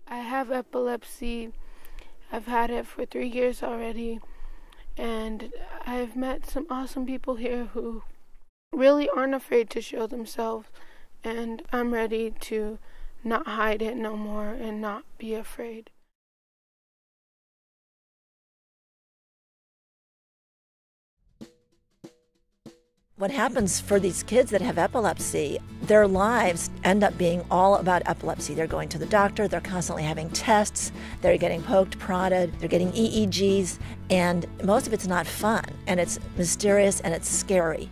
I have epilepsy. I've had it for 3 years already, and I've met some awesome people here who really aren't afraid to show themselves, and I'm ready to not hide it no more and not be afraid. What happens for these kids that have epilepsy, their lives end up being all about epilepsy. They're going to the doctor, they're constantly having tests, they're getting poked, prodded, they're getting EEGs, and most of it's not fun, and it's mysterious and it's scary.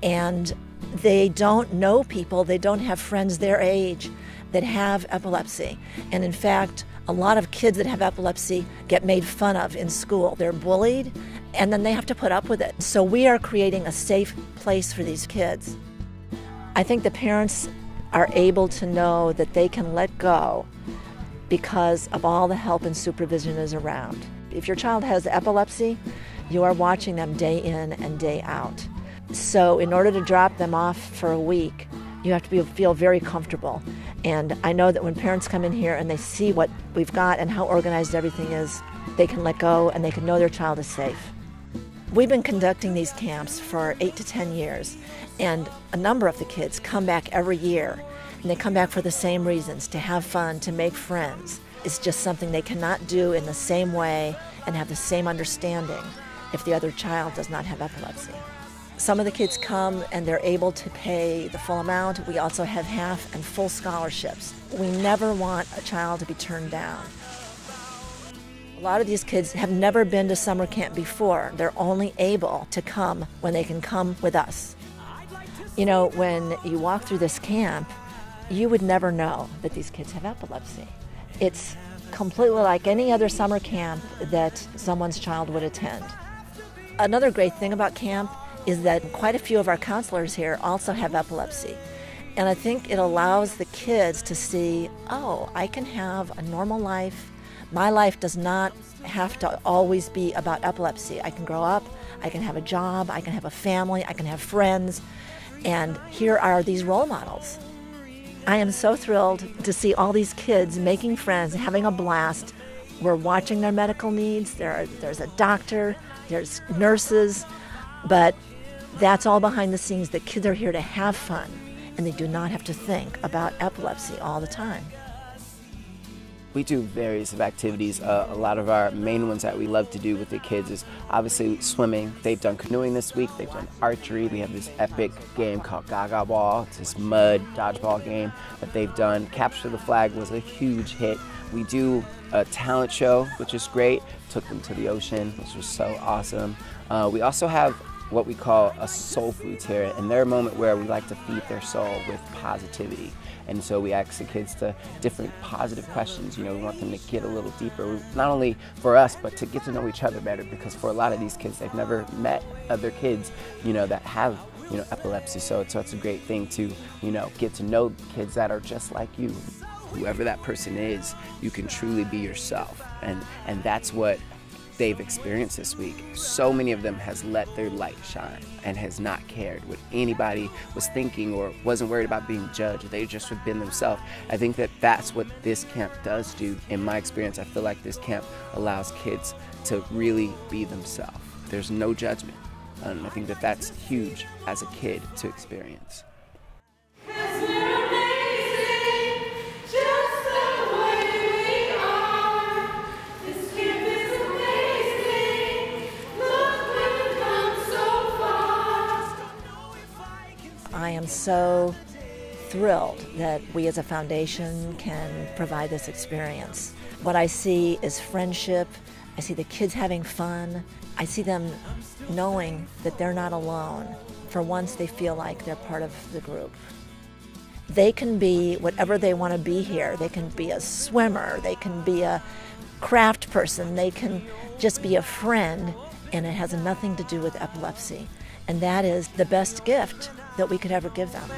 And they don't know people, they don't have friends their age that have epilepsy. And in fact, a lot of kids that have epilepsy get made fun of in school. They're bullied, and then they have to put up with it. So we are creating a safe place for these kids. I think the parents are able to know that they can let go because of all the help and supervision is around. If your child has epilepsy, you are watching them day in and day out. So in order to drop them off for a week, you have to feel very comfortable. And I know that when parents come in here and they see what we've got and how organized everything is, they can let go and they can know their child is safe. We've been conducting these camps for 8 to 10 years, and a number of the kids come back every year, and they come back for the same reasons, to have fun, to make friends. It's just something they cannot do in the same way and have the same understanding if the other child does not have epilepsy. Some of the kids come and they're able to pay the full amount. We also have half and full scholarships. We never want a child to be turned down. A lot of these kids have never been to summer camp before. They're only able to come when they can come with us. You know, when you walk through this camp, you would never know that these kids have epilepsy. It's completely like any other summer camp that someone's child would attend. Another great thing about camp is that quite a few of our counselors here also have epilepsy. And I think it allows the kids to see, oh, I can have a normal life. My life does not have to always be about epilepsy. I can grow up, I can have a job, I can have a family, I can have friends, and here are these role models. I am so thrilled to see all these kids making friends, having a blast. We're watching their medical needs. There's a doctor, there's nurses, but that's all behind the scenes. The kids are here to have fun, and they do not have to think about epilepsy all the time. We do various of activities. A lot of our main ones that we love to do with the kids is obviously swimming. They've done canoeing this week. They've done archery. We have this epic game called Gaga Ball. It's this mud dodgeball game that they've done. Capture the Flag was a huge hit. We do a talent show, which is great. Took them to the ocean, which was so awesome. We also have what we call a soul food here, and they're a moment where we like to feed their soul with positivity. And so we ask the kids to different positive questions. You know, we want them to get a little deeper, not only for us, but to get to know each other better, because for a lot of these kids, they've never met other kids, you know, that have, you know, epilepsy. So it's a great thing to, you know, get to know kids that are just like you. Whoever that person is, you can truly be yourself. And that's what they've experienced this week. So many of them has let their light shine and has not cared what anybody was thinking or wasn't worried about being judged. They just have been themselves. I think that that's what this camp does do. In my experience, I feel like this camp allows kids to really be themselves. There's no judgment. And I think that that's huge as a kid to experience. I am so thrilled that we as a foundation can provide this experience. What I see is friendship. I see the kids having fun. I see them knowing that they're not alone. For once, they feel like they're part of the group. They can be whatever they want to be here. They can be a swimmer. They can be a craft person. They can just be a friend, and it has nothing to do with epilepsy. And that is the best gift that we could ever give them.